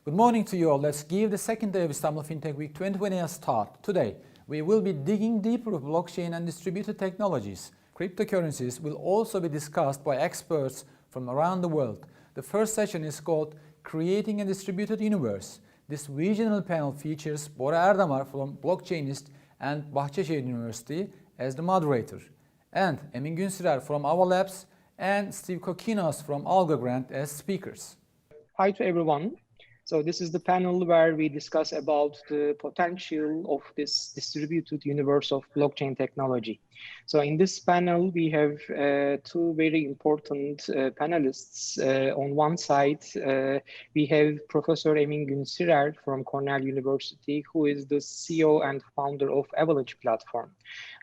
Good morning to you all. Let's give the second day of Istanbul FinTech Week 2020 a start. Today, we will be digging deeper with blockchain and distributed technologies. Cryptocurrencies will also be discussed by experts from around the world. The first session is called Creating a Distributed Universe. This regional panel features Bora Erdamar from BlockchainIST and Bahçeşehir University as the moderator, and Emin Gün from our labs and Steve Kokinos from Algorand as speakers. Hi to everyone. So this is the panel where we discuss about the potential of this distributed universe of blockchain technology. So in this panel, we have two very important panelists. On one side, we have Professor Emin Gün from Cornell University, who is the CEO and founder of Avalanche platform.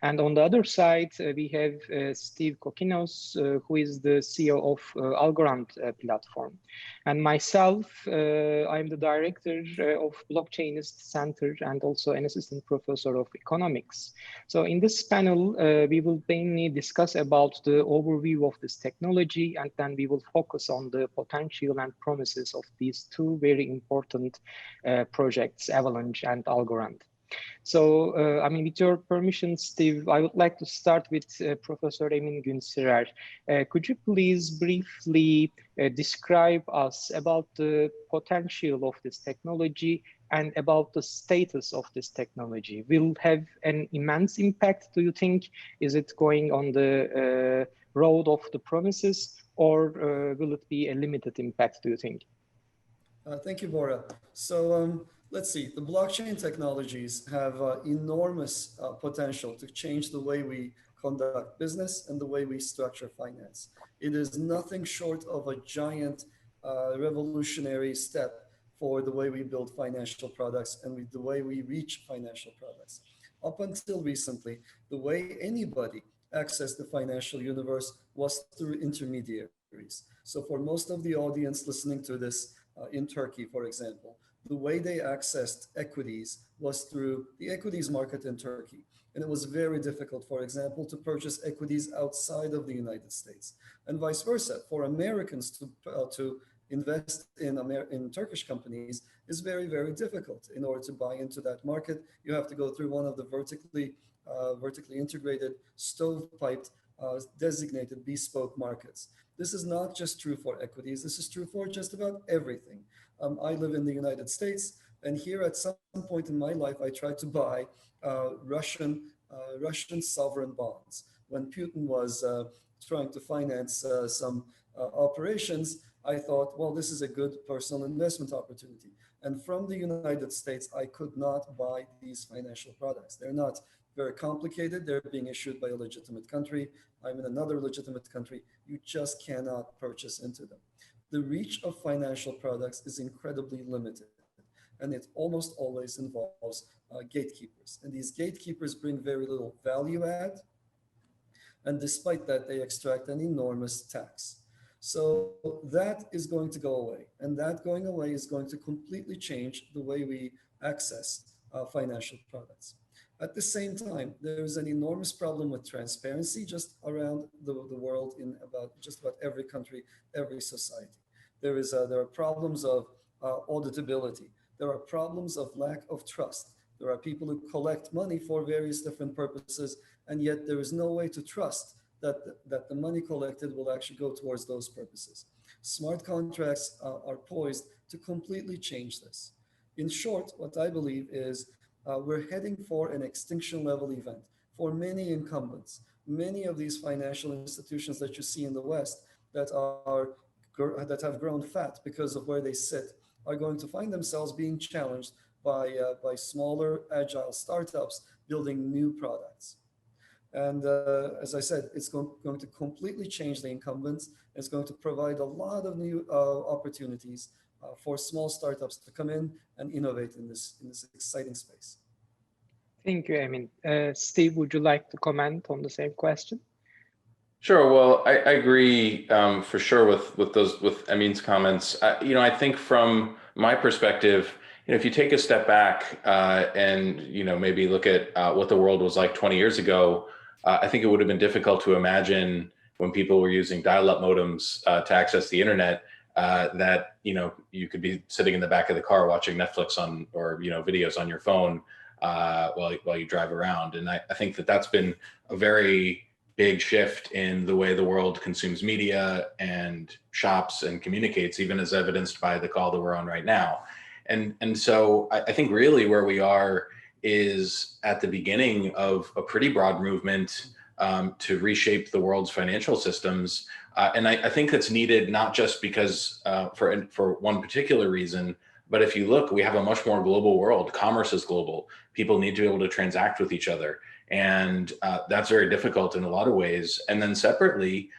And on the other side, we have Steve Kokinos, who is the CEO of Algorand platform. And myself, I'm the director of BlockchainIST Center and also an assistant professor of economics. So in this panel, we will mainly discuss about the overview of this technology, and then we will focus on the potential and promises of these two very important projects, Avalanche and Algorand. So, with your permission, Steve, I would like to start with Professor Emin Gün. Could you please briefly describe us about the potential of this technology and about the status of this technology? Will it have an immense impact, do you think? Is it going on the road of the promises, or will it be a limited impact, do you think? Thank you, Bora. So let's see, the blockchain technologies have enormous potential to change the way we conduct business and the way we structure finance. It is nothing short of a giant revolutionary step for the way we build financial products and the way we reach financial products. Up until recently, the way anybody accessed the financial universe was through intermediaries. So for most of the audience listening to this in Turkey, for example, the way they accessed equities was through the equities market in Turkey. And it was very difficult, for example, to purchase equities outside of the United States, and vice versa. For Americans to invest in Turkish companies is very, very difficult. In order to buy into that market, you have to go through one of the vertically integrated, stovepiped, designated bespoke markets. This is not just true for equities. This is true for just about everything. I live in the United States, and here at some point in my life, I tried to buy Russian sovereign bonds. When Putin was trying to finance some operations, I thought, well, this is a good personal investment opportunity. And from the United States, I could not buy these financial products. They're not very complicated. They're being issued by a legitimate country. I'm in another legitimate country. You just cannot purchase into them. The reach of financial products is incredibly limited, and it almost always involves gatekeepers. And these gatekeepers bring very little value add, and despite that, they extract an enormous tax. So that is going to go away, and that going away is going to completely change the way we access financial products. At the same time, there's an enormous problem with transparency just around the world in just about every country, every society. There are problems of auditability. There are problems of lack of trust. There are people who collect money for various different purposes, and yet there is no way to trust that the money collected will actually go towards those purposes. Smart contracts are poised to completely change this. In short, what I believe is we're heading for an extinction level event for many incumbents. Many of these financial institutions that you see in the West that have grown fat because of where they sit are going to find themselves being challenged by smaller, agile startups building new products. And as I said, it's going to completely change the incumbents. It's going to provide a lot of new opportunities for small startups to come in and innovate in this exciting space. Thank you, Emin. Steve, would you like to comment on the same question? Sure. Well, I agree for sure with Emin's comments. I think from my perspective, if you take a step back and maybe look at what the world was like 20 years ago, I think it would have been difficult to imagine when people were using dial-up modems to access the internet, that, you could be sitting in the back of the car watching Netflix or videos on your phone while you drive around. And I think that that's been a very big shift in the way the world consumes media and shops and communicates, even as evidenced by the call that we're on right now. And so I think really where we are is at the beginning of a pretty broad movement to reshape the world's financial systems. And I think that's needed not just because for one particular reason, but if you look, we have a much more global world. Commerce is global. People need to be able to transact with each other. And that's very difficult in a lot of ways. And then separately,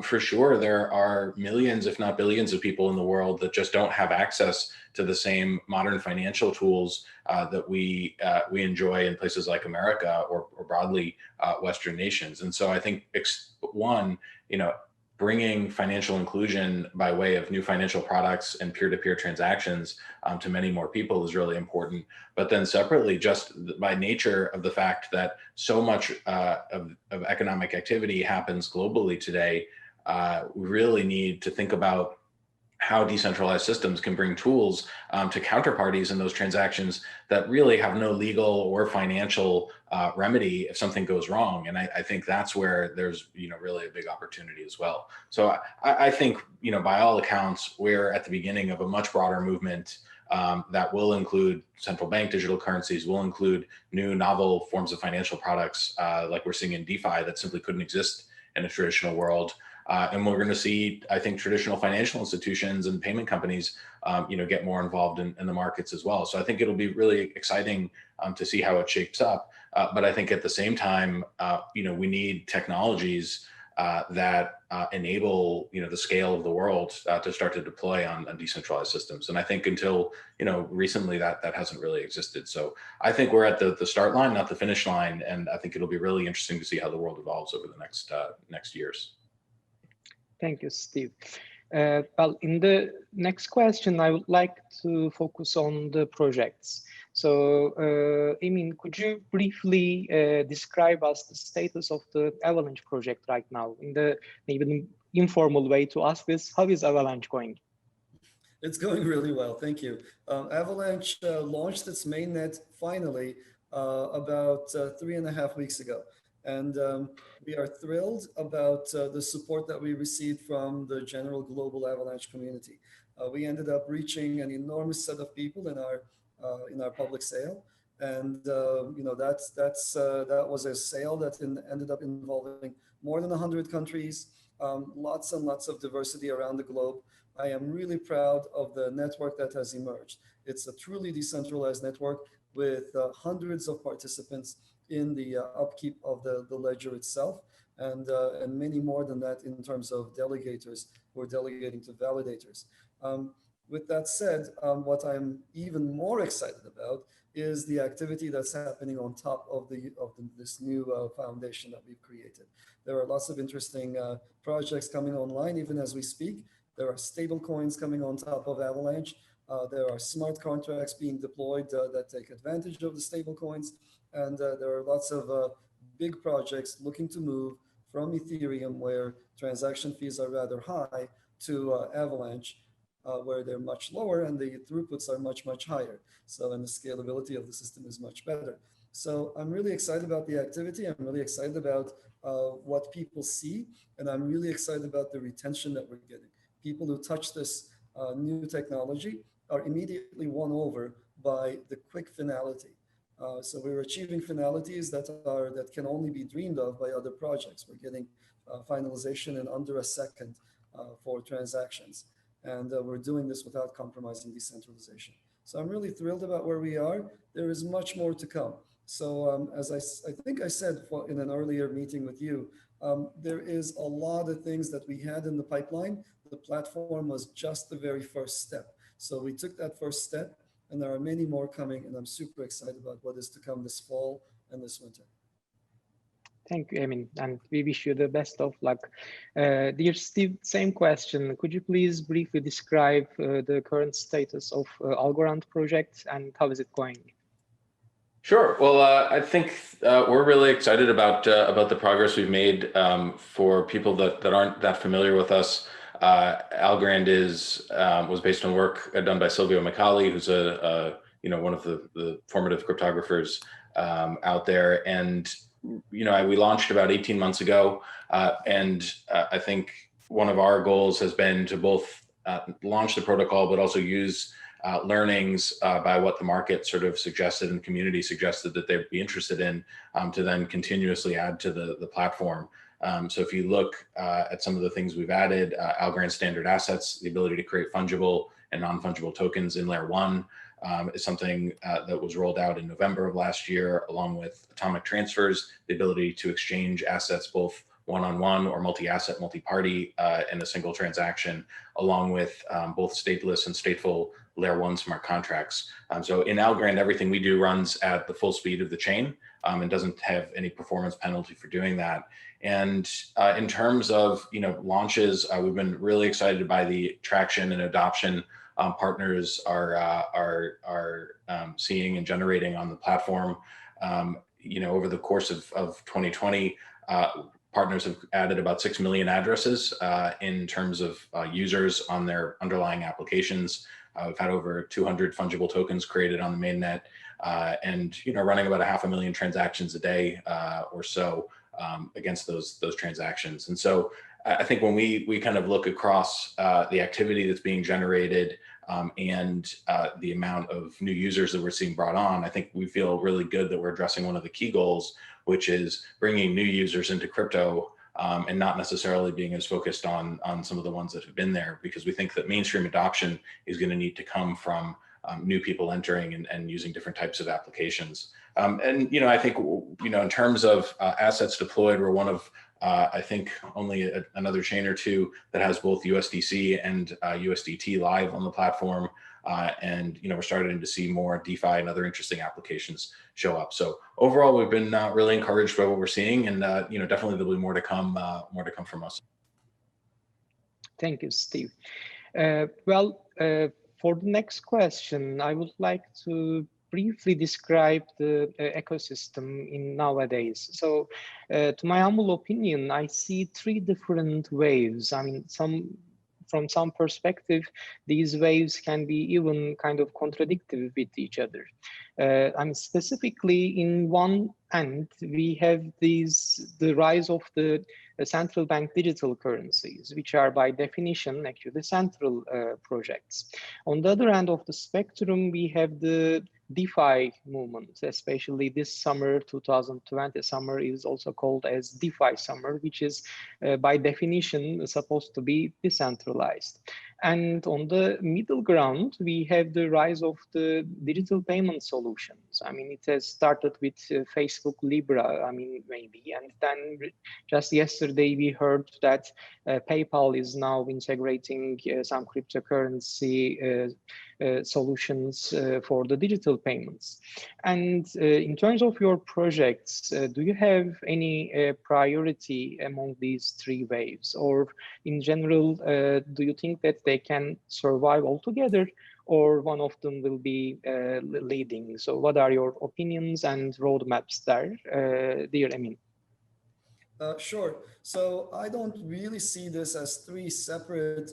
for sure, there are millions, if not billions of people in the world that just don't have access to the same modern financial tools that we enjoy in places like America or broadly Western nations. And so I think bringing financial inclusion by way of new financial products and peer-to-peer transactions to many more people is really important. But then separately, just by nature of the fact that so much of economic activity happens globally today, we really need to think about how decentralized systems can bring tools to counterparties in those transactions that really have no legal or financial remedy if something goes wrong. And I think that's where there's really a big opportunity as well. So I think by all accounts, we're at the beginning of a much broader movement that will include central bank digital currencies, will include new novel forms of financial products like we're seeing in DeFi that simply couldn't exist in a traditional world. And we're going to see, I think, traditional financial institutions and payment companies, get more involved in the markets as well. So I think it'll be really exciting to see how it shapes up. But I think at the same time, we need technologies that enable, the scale of the world to start to deploy on decentralized systems. And I think until, recently that hasn't really existed. So I think we're at the start line, not the finish line. And I think it'll be really interesting to see how the world evolves over the next years. Thank you, Steve. Well, in the next question, I would like to focus on the projects. So, Emin, could you briefly describe us the status of the Avalanche project right now? In the maybe informal way to ask this, how is Avalanche going? It's going really well, thank you. Avalanche launched its mainnet finally about 3.5 weeks ago. And we are thrilled about the support that we received from the general global Avalanche community. We ended up reaching an enormous set of people in our public sale, and that was a sale that ended up involving more than 100 countries, lots and lots of diversity around the globe. I am really proud of the network that has emerged. It's a truly decentralized network with hundreds of participants in the upkeep of the ledger itself, and many more than that in terms of delegators who are delegating to validators. With that said, what I'm even more excited about is the activity that's happening on top of this new foundation that we've created. There are lots of interesting projects coming online even as we speak. There are stable coins coming on top of Avalanche. There are smart contracts being deployed that take advantage of the stable coins. And there are lots of big projects looking to move from Ethereum, where transaction fees are rather high, to Avalanche, where they're much lower and the throughputs are much, much higher. So, and the scalability of the system is much better. So I'm really excited about the activity. I'm really excited about what people see. And I'm really excited about the retention that we're getting. People who touch this new technology are immediately won over by the quick finality. So we're achieving finalities that can only be dreamed of by other projects. We're getting finalization in under a second for transactions. And we're doing this without compromising decentralization. So I'm really thrilled about where we are. There is much more to come. So as I think I said in an earlier meeting with you, there is a lot of things that we had in the pipeline. The platform was just the very first step. So we took that first step, and there are many more coming, and I'm super excited about what is to come this fall and this winter. Thank you, Emin, and we wish you the best of luck. Dear Steve, same question. Could you please briefly describe the current status of Algorand project and how is it going? Sure. Well, I think we're really excited about the progress we've made. For people that aren't that familiar with us, Algorand was based on work done by Silvio Micali, who's one of the formative cryptographers out there. And we launched about 18 months ago, and I think one of our goals has been to both launch the protocol, but also use learnings by what the market sort of suggested and the community suggested that they'd be interested in, to then continuously add to the platform. So if you look at some of the things we've added, Algorand standard assets, the ability to create fungible and non-fungible tokens in layer 1 is something that was rolled out in November of last year, along with atomic transfers, the ability to exchange assets both one-on-one or multi-asset, multi-party in a single transaction, along with both stateless and stateful layer 1 smart contracts. So in Algorand, everything we do runs at the full speed of the chain and doesn't have any performance penalty for doing that. And in terms of launches, we've been really excited by the traction and adoption partners are seeing and generating on the platform. Over the course of 2020, partners have added about 6 million addresses in terms of users on their underlying applications. We've had over 200 fungible tokens created on the mainnet, and running about 500,000 transactions a day or so against those transactions. And so I think when we kind of look across the activity that's being generated and the amount of new users that we're seeing brought on, I think we feel really good that we're addressing one of the key goals, which is bringing new users into crypto and not necessarily being as focused on some of the ones that have been there, because we think that mainstream adoption is going to need to come from new people entering and using different types of applications. I think, in terms of assets deployed, we're one of, I think, only another chain or two that has both USDC and USDT live on the platform. We're starting to see more DeFi and other interesting applications show up. So overall, we've been really encouraged by what we're seeing, and definitely there'll be more to come from us. Thank you, Steve. For the next question, I would like to briefly describe the ecosystem in nowadays. So to my humble opinion, I see 3 different waves. I mean, from some perspective, these waves can be even kind of contradictory with each other. Specifically in one end, we have the rise of the central bank digital currencies, which are by definition actually central projects. On the other end of the spectrum, we have the DeFi movement, especially this summer, 2020 summer is also called as DeFi summer, which is by definition supposed to be decentralized. And on the middle ground, we have the rise of the digital payment solutions. I mean, it has started with Facebook Libra, maybe. And then just yesterday, we heard that PayPal is now integrating some cryptocurrency solutions for the digital payments. And in terms of your projects, do you have any priority among these 3 waves? Or in general, do you think that they can survive altogether, or one of them will be leading? So what are your opinions and roadmaps there, dear Emin? Sure. So I don't really see this as 3 separate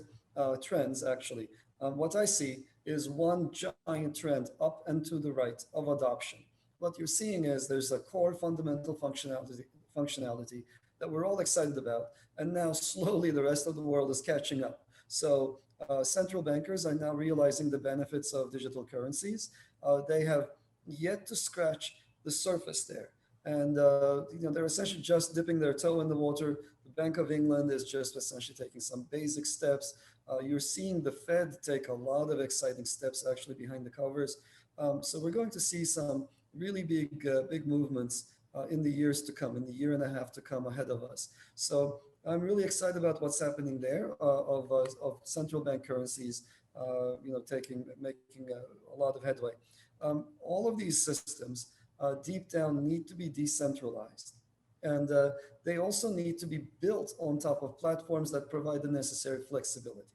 trends, actually. What I see is one giant trend up and to the right of adoption. What you're seeing is there's a core fundamental functionality that we're all excited about, and now slowly the rest of the world is catching up. So central bankers are now realizing the benefits of digital currencies. They have yet to scratch the surface there. And they're essentially just dipping their toe in the water. The Bank of England is just essentially taking some basic steps. You're seeing the Fed take a lot of exciting steps actually behind the covers. So we're going to see some really big movements in the years to come, in the year and a half to come ahead of us. So I'm really excited about what's happening there of central bank currencies, making a lot of headway. All of these systems deep down need to be decentralized. And they also need to be built on top of platforms that provide the necessary flexibility.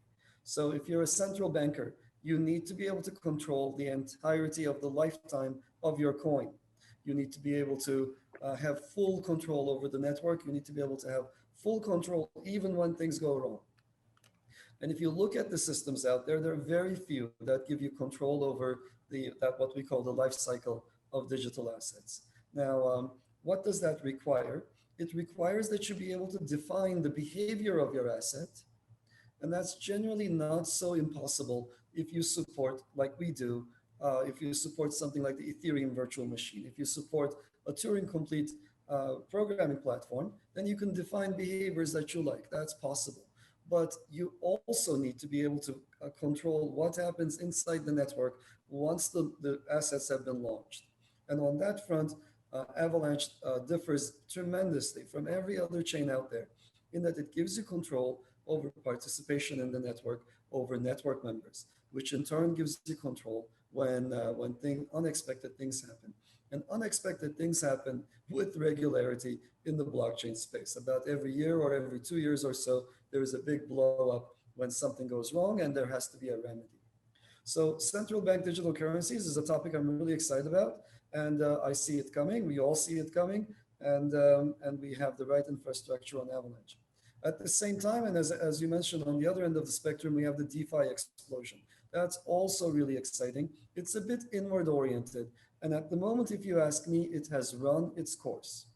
So if you're a central banker, you need to be able to control the entirety of the lifetime of your coin. You need to be able to have full control over the network. You need to be able to have full control even when things go wrong. And if you look at the systems out there, there are very few that give you control over what we call the life cycle of digital assets. Now, what does that require? It requires that you be able to define the behavior of your asset. And that's generally not so impossible if you support, like we do, if you support something like the Ethereum virtual machine, if you support a Turing complete programming platform, then you can define behaviors that you like. That's possible. But you also need to be able to control what happens inside the network once the assets have been launched. And on that front, Avalanche differs tremendously from every other chain out there in that it gives you control over participation in the network, over network members, which in turn gives you control when unexpected things happen. And unexpected things happen with regularity in the blockchain space. About every year or every 2 years or so, there is a big blow up when something goes wrong and there has to be a remedy. So central bank digital currencies is a topic I'm really excited about. And I see it coming. We all see it coming. And we have the right infrastructure on Avalanche. At the same time, and as you mentioned, on the other end of the spectrum, we have the DeFi explosion. That's also really exciting. It's a bit inward oriented. And at the moment, if you ask me, it has run its course.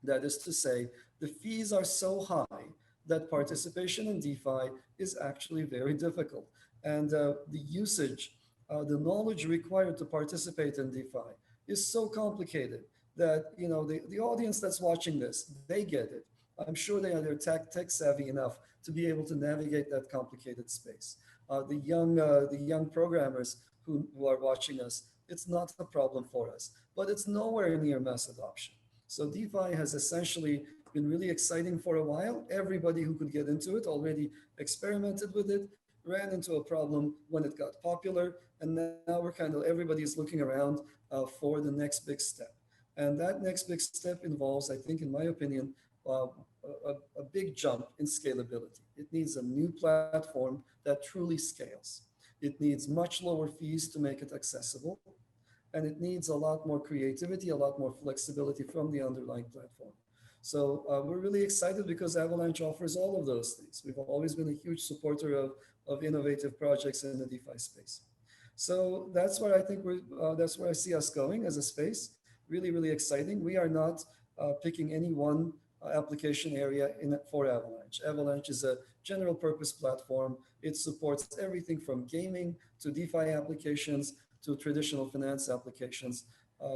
That is to say, the fees are so high that participation in DeFi is actually very difficult. And the usage, the knowledge required to participate in DeFi is so complicated that, you know, the audience that's watching this, they get it. I'm sure they're tech savvy enough to be able to navigate that complicated space. The young programmers who are watching us, it's not a problem for us, but it's nowhere near mass adoption. So DeFi has essentially been really exciting for a while. Everybody who could get into it already experimented with it, ran into a problem when it got popular, and now we're everybody's looking around for the next big step. And that next big step involves, I think, in my opinion, a big jump in scalability. It needs a new platform that truly scales. It needs much lower fees to make it accessible. And it needs a lot more creativity, a lot more flexibility from the underlying platform. So we're really excited because Avalanche offers all of those things. We've always been a huge supporter of innovative projects in the DeFi space. So that's where I think that's where I see us going as a space. Really, really exciting. We are not picking any one application area for Avalanche. Avalanche is a general purpose platform. It supports everything from gaming to DeFi applications to traditional finance applications.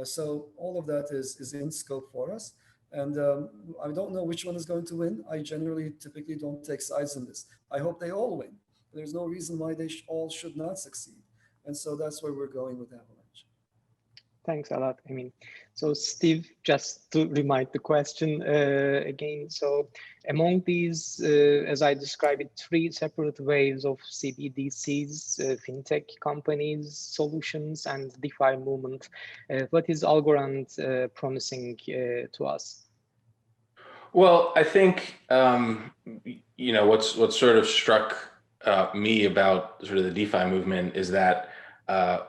So all of that is in scope for us. And I don't know which one is going to win. I typically don't take sides in this. I hope they all win. There's no reason why they all should not succeed. And so that's where we're going with Avalanche. Thanks a lot, Emin. So Steve, just to remind the question again, so among these, as I described it, 3 separate waves of CBDCs, fintech companies, solutions, and DeFi movement, what is Algorand promising to us? Well, I think, you know, what's sort of struck me about sort of the DeFi movement is that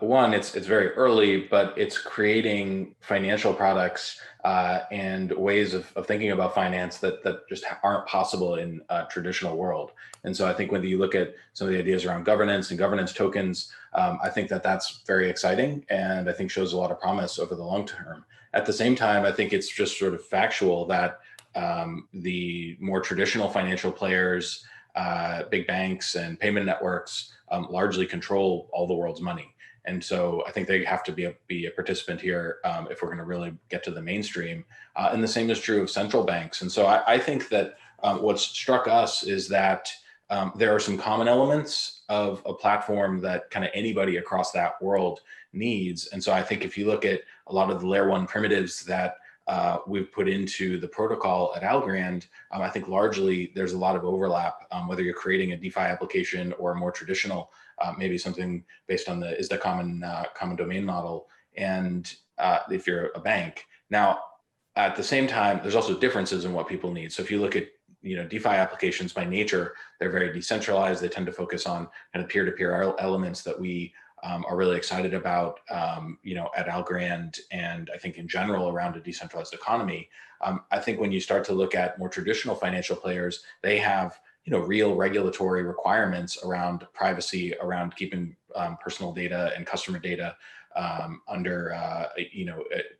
one, it's very early, but it's creating financial products and ways of thinking about finance that just aren't possible in a traditional world. And so I think when you look at some of the ideas around governance and governance tokens, I think that's very exciting and I think shows a lot of promise over the long term. At the same time, I think it's just sort of factual that the more traditional financial players, big banks and payment networks largely control all the world's money. And so I think they have to be a participant here if we're going to really get to the mainstream. And the same is true of central banks. And so I think that what's struck us is that there are some common elements of a platform that kind of anybody across that world needs. And so I think if you look at a lot of the layer 1 primitives that we've put into the protocol at Algorand, I think largely there's a lot of overlap, whether you're creating a DeFi application or a more traditional, maybe something based on the common domain model. And if you're a bank. Now, at the same time, there's also differences in what people need. So if you look at DeFi applications by nature, they're very decentralized. They tend to focus on kind of peer-to-peer elements that we are really excited about, at Algorand, and I think in general around a decentralized economy. I think when you start to look at more traditional financial players, they have real regulatory requirements around privacy, around keeping personal data and customer data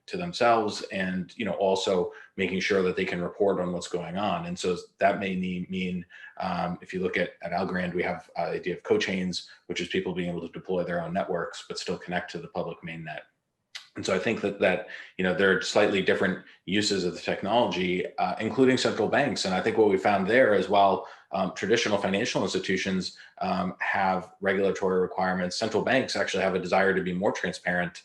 to themselves, and also making sure that they can report on what's going on. And so that may mean if you look at Algorand, we have the idea of co-chains, which is people being able to deploy their own networks but still connect to the public mainnet. And so I think that there are slightly different uses of the technology, including central banks. And I think what we found there is, while traditional financial institutions have regulatory requirements, central banks actually have a desire to be more transparent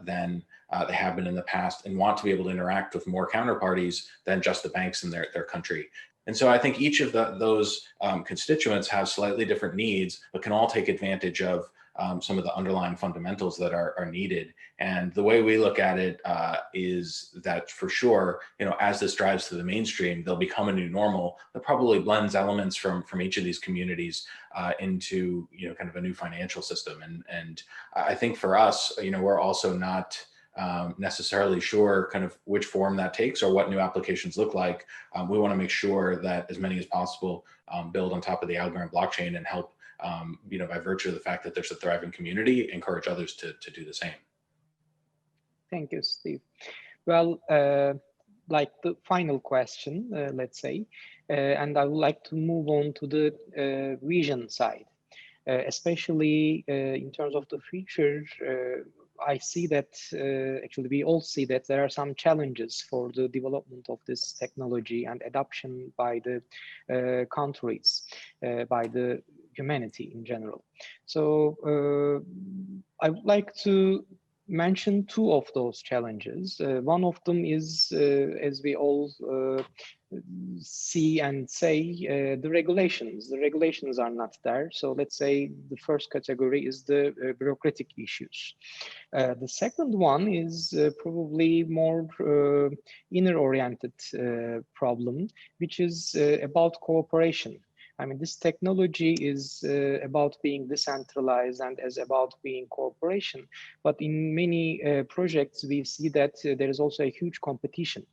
than they have been in the past, and want to be able to interact with more counterparties than just the banks in their country. And so I think each of those constituents have slightly different needs, but can all take advantage of some of the underlying fundamentals that are needed. And the way we look at it is that, for sure, as this drives to the mainstream, there'll become a new normal that probably blends elements from each of these communities into kind of a new financial system. And I think for us, we're also not necessarily sure kind of which form that takes or what new applications look like. We want to make sure that as many as possible build on top of the Algorand blockchain and help, by virtue of the fact that there's a thriving community, encourage others to do the same. Thank you, Steve. Well, like the final question, let's say, and I would like to move on to the vision side, especially in terms of the future. I see that actually we all see that there are some challenges for the development of this technology and adoption by the countries, by the humanity in general. So I would like to mention two of those challenges. One of them is, as we all see and say, the regulations. The regulations are not there. So let's say the first category is the bureaucratic issues. The second one is probably more inner-oriented problem, which is about cooperation. I mean, this technology is about being decentralized and is about being cooperation. But in many projects, we see that there is also a huge competition.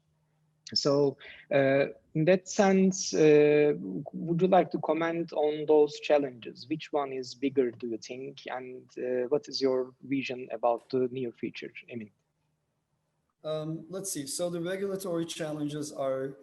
So in that sense, would you like to comment on those challenges? Which one is bigger, do you think? And what is your vision about the near future, Emin? Let's see. So the regulatory challenges are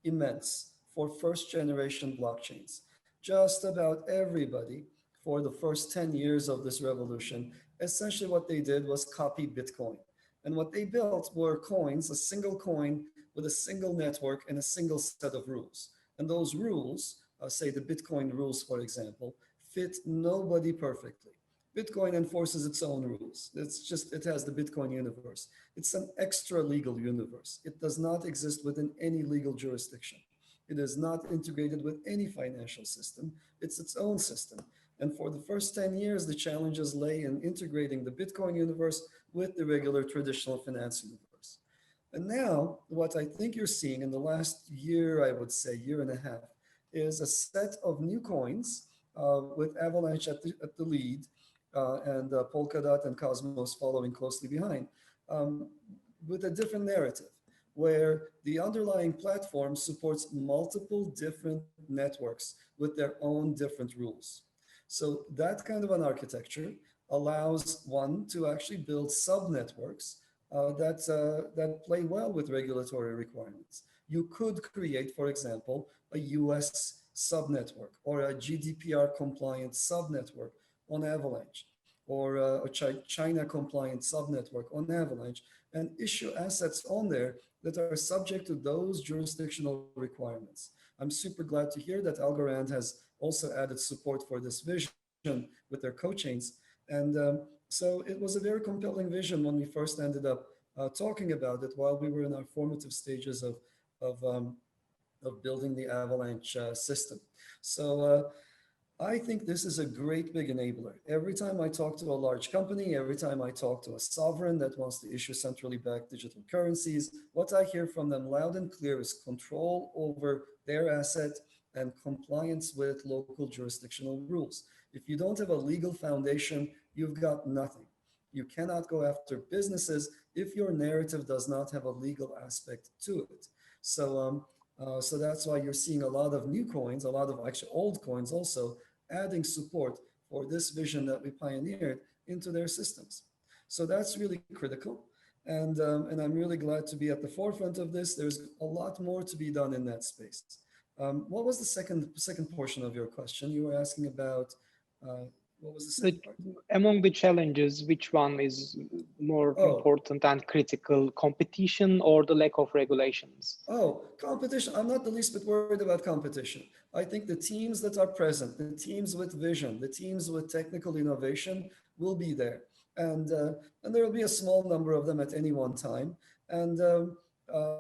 immense for first-generation blockchains. Just about everybody, for the first 10 years of this revolution, essentially what they did was copy Bitcoin. And what they built were coins, a single coin with a single network and a single set of rules. And those rules, say the Bitcoin rules, for example, fit nobody perfectly. Bitcoin enforces its own rules. It has the Bitcoin universe. It's an extra legal universe. It does not exist within any legal jurisdiction. It is not integrated with any financial system. It's its own system. And for the first 10 years, the challenges lay in integrating the Bitcoin universe with the regular traditional finance universe. And now, what I think you're seeing in the last year, I would say year and a half, is a set of new coins with Avalanche at the lead and Polkadot and Cosmos following closely behind, with a different narrative, where the underlying platform supports multiple different networks with their own different rules. So that kind of an architecture allows one to actually build sub-networks that play well with regulatory requirements. You could create, for example, a US subnetwork or a GDPR compliant subnetwork on Avalanche, or a China compliant subnetwork on Avalanche, and issue assets on there that are subject to those jurisdictional requirements. I'm super glad to hear that Algorand has also added support for this vision with their co-chains. And so it was a very compelling vision when we first ended up talking about it while we were in our formative stages of building the Avalanche system. So I think this is a great big enabler. Every time I talk to a large company, every time I talk to a sovereign that wants to issue centrally backed digital currencies, what I hear from them loud and clear is control over their asset and compliance with local jurisdictional rules. If you don't have a legal foundation, you've got nothing. You cannot go after businesses if your narrative does not have a legal aspect to it. So So that's why you're seeing a lot of new coins, a lot of actually old coins also adding support for this vision that we pioneered into their systems. So that's really critical. And I'm really glad to be at the forefront of this. There's a lot more to be done in that space. What was the second portion of your question? You were asking about what was the second part? Among the challenges, which one is more important and critical, competition or the lack of regulations? Oh, competition. I'm not the least bit worried about competition. I think the teams that are present, the teams with vision, the teams with technical innovation will be there. And there will be a small number of them at any one time. And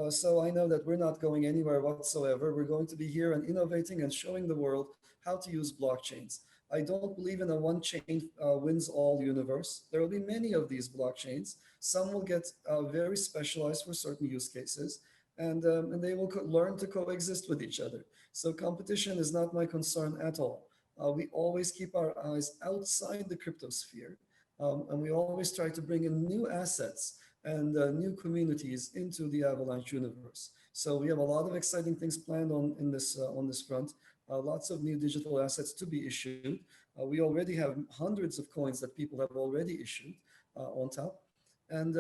so I know that we're not going anywhere whatsoever. We're going to be here and innovating and showing the world how to use blockchains. I don't believe in a one chain wins all universe. There will be many of these blockchains. Some will get very specialized for certain use cases, and they will learn to coexist with each other. So competition is not my concern at all. We always keep our eyes outside the crypto sphere, and we always try to bring in new assets and new communities into the Avalanche universe. So we have a lot of exciting things planned on this front. Lots of new digital assets to be issued. We already have hundreds of coins that people have already issued on top. And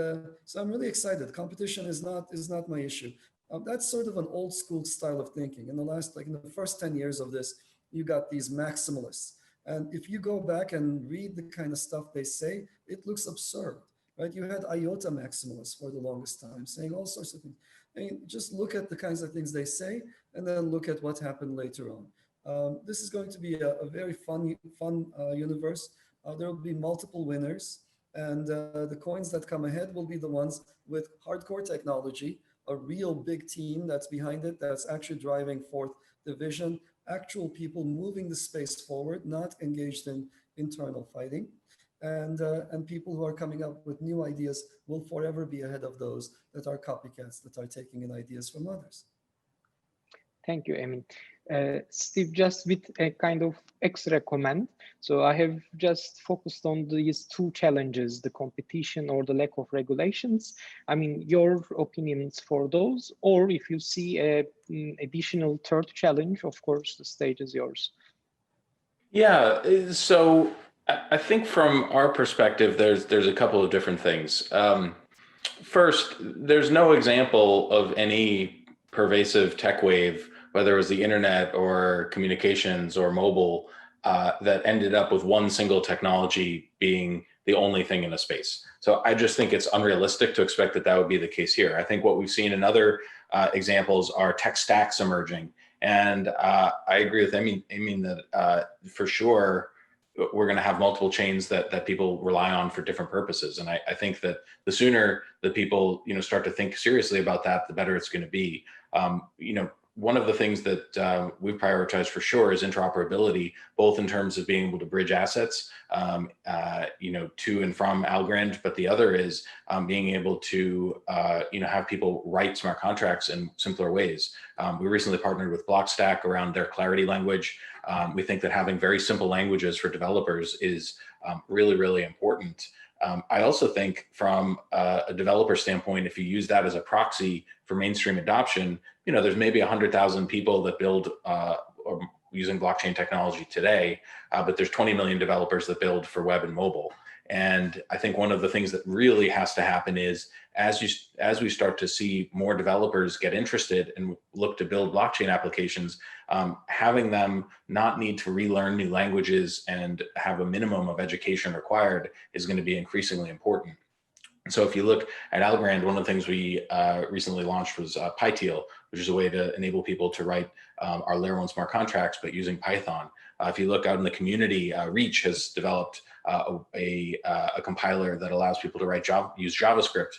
so I'm really excited. Competition is not my issue. That's sort of an old school style of thinking. In the first 10 years of this, you got these maximalists. And if you go back and read the kind of stuff they say, it looks absurd, right? You had IOTA maximalists for the longest time saying all sorts of things. I mean, just look at the kinds of things they say and then look at what happened later on. This is going to be a very fun universe. There will be multiple winners, and the coins that come ahead will be the ones with hardcore technology, a real big team that's behind it, that's actually driving forth the vision, actual people moving the space forward, not engaged in internal fighting. And people who are coming up with new ideas will forever be ahead of those that are copycats, that are taking in ideas from others. Thank you, Emin. Steve, just with a kind of extra comment. So I have just focused on these two challenges, the competition or the lack of regulations. I mean, your opinions for those, or if you see an additional third challenge, of course, the stage is yours. Yeah, so I think from our perspective, there's a couple of different things. First, there's no example of any pervasive tech wave, whether it was the internet or communications or mobile, that ended up with one single technology being the only thing in a space. So I just think it's unrealistic to expect that that would be the case here. I think what we've seen in other examples are tech stacks emerging. And I agree with Emin that for sure, we're going to have multiple chains that people rely on for different purposes. And I think that the sooner that people start to think seriously about that, the better it's going to be. One of the things that we've prioritized for sure is interoperability, both in terms of being able to bridge assets, to and from Algorand, but the other is being able to, have people write smart contracts in simpler ways. We recently partnered with Blockstack around their Clarity language. We think that having very simple languages for developers is really, really important. I also think from a developer standpoint, if you use that as a proxy for mainstream adoption, there's maybe 100,000 people that build or using blockchain technology today, but there's 20 million developers that build for web and mobile. And I think one of the things that really has to happen is as we start to see more developers get interested and look to build blockchain applications, having them not need to relearn new languages and have a minimum of education required is going to be increasingly important. So if you look at Algorand, one of the things we recently launched was PyTeal, which is a way to enable people to write our Layer 1 smart contracts, but using Python. If you look out in the community, Reach has developed a compiler that allows people to use JavaScript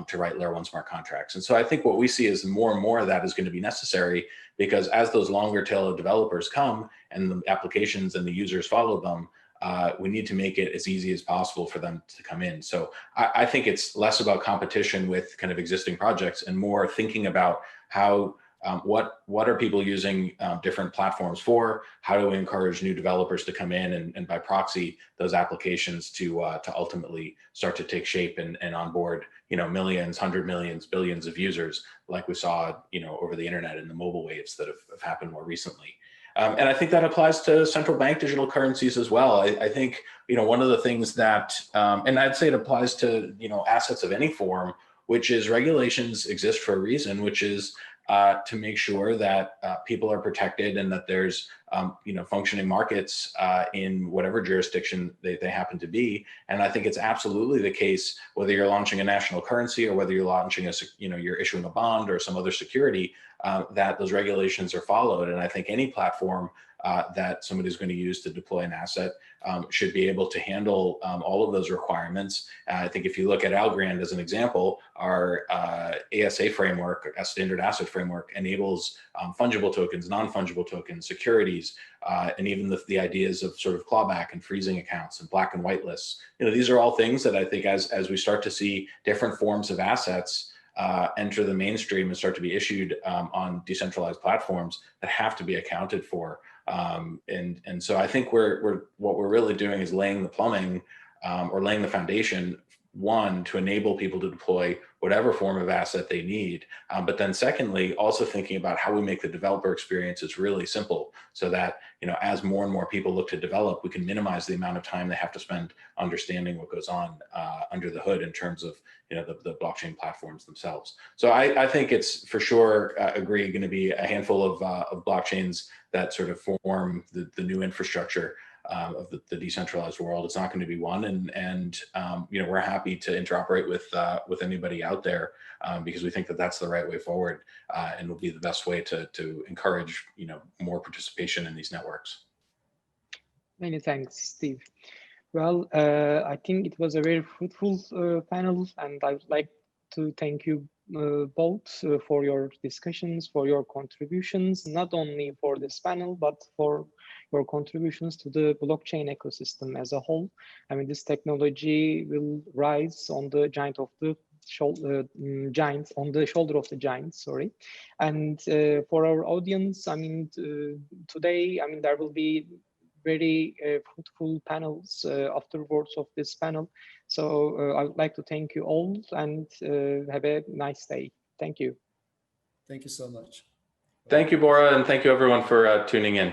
to write Layer 1 smart contracts. And so I think what we see is more and more of that is going to be necessary, because as those longer tail of developers come and the applications and the users follow them, we need to make it as easy as possible for them to come in. So I think it's less about competition with kind of existing projects and more thinking about how what are people using different platforms for? How do we encourage new developers to come in and by proxy those applications to ultimately start to take shape and onboard millions, 100 millions, billions of users like we saw over the internet and the mobile waves that have happened more recently. And I think that applies to central bank digital currencies as well. I think one of the things that, and I'd say it applies to assets of any form, which is regulations exist for a reason, which is to make sure that people are protected and that there's functioning markets in whatever jurisdiction they happen to be. And I think it's absolutely the case whether you're launching a national currency or whether you're launching you're issuing a bond or some other security, that those regulations are followed. And I think any platform that somebody's going to use to deploy an asset should be able to handle all of those requirements. I think if you look at Algorand as an example, our ASA framework, a standard asset framework, enables fungible tokens, non-fungible tokens, securities, and even the ideas of sort of clawback and freezing accounts and black and white lists. These are all things that I think as we start to see different forms of assets enter the mainstream and start to be issued on decentralized platforms that have to be accounted for. And so I think what we're really doing is laying the plumbing or laying the foundation, one, to enable people to deploy whatever form of asset they need. But then secondly, also thinking about how we make the developer experiences really simple so that, as more and more people look to develop, we can minimize the amount of time they have to spend understanding what goes on under the hood in terms of, the blockchain platforms themselves. So I think it's for sure, agree, going to be a handful of blockchains that sort of form the new infrastructure of the decentralized world. It's not going to be one, and we're happy to interoperate with anybody out there because we think that that's the right way forward and will be the best way to encourage more participation in these networks. Many thanks, Steve. Well, I think it was a very fruitful panel, and I would like to thank you both for your discussions, for your contributions, not only for this panel, but for your contributions to the blockchain ecosystem as a whole. I mean, this technology will rise on the shoulder of the giants, sorry. And for our audience, I mean, today, I mean, there will be very fruitful panels afterwards of this panel. So I would like to thank you all and have a nice day. Thank you. Thank you so much. Thank you, Bora, and thank you everyone for tuning in.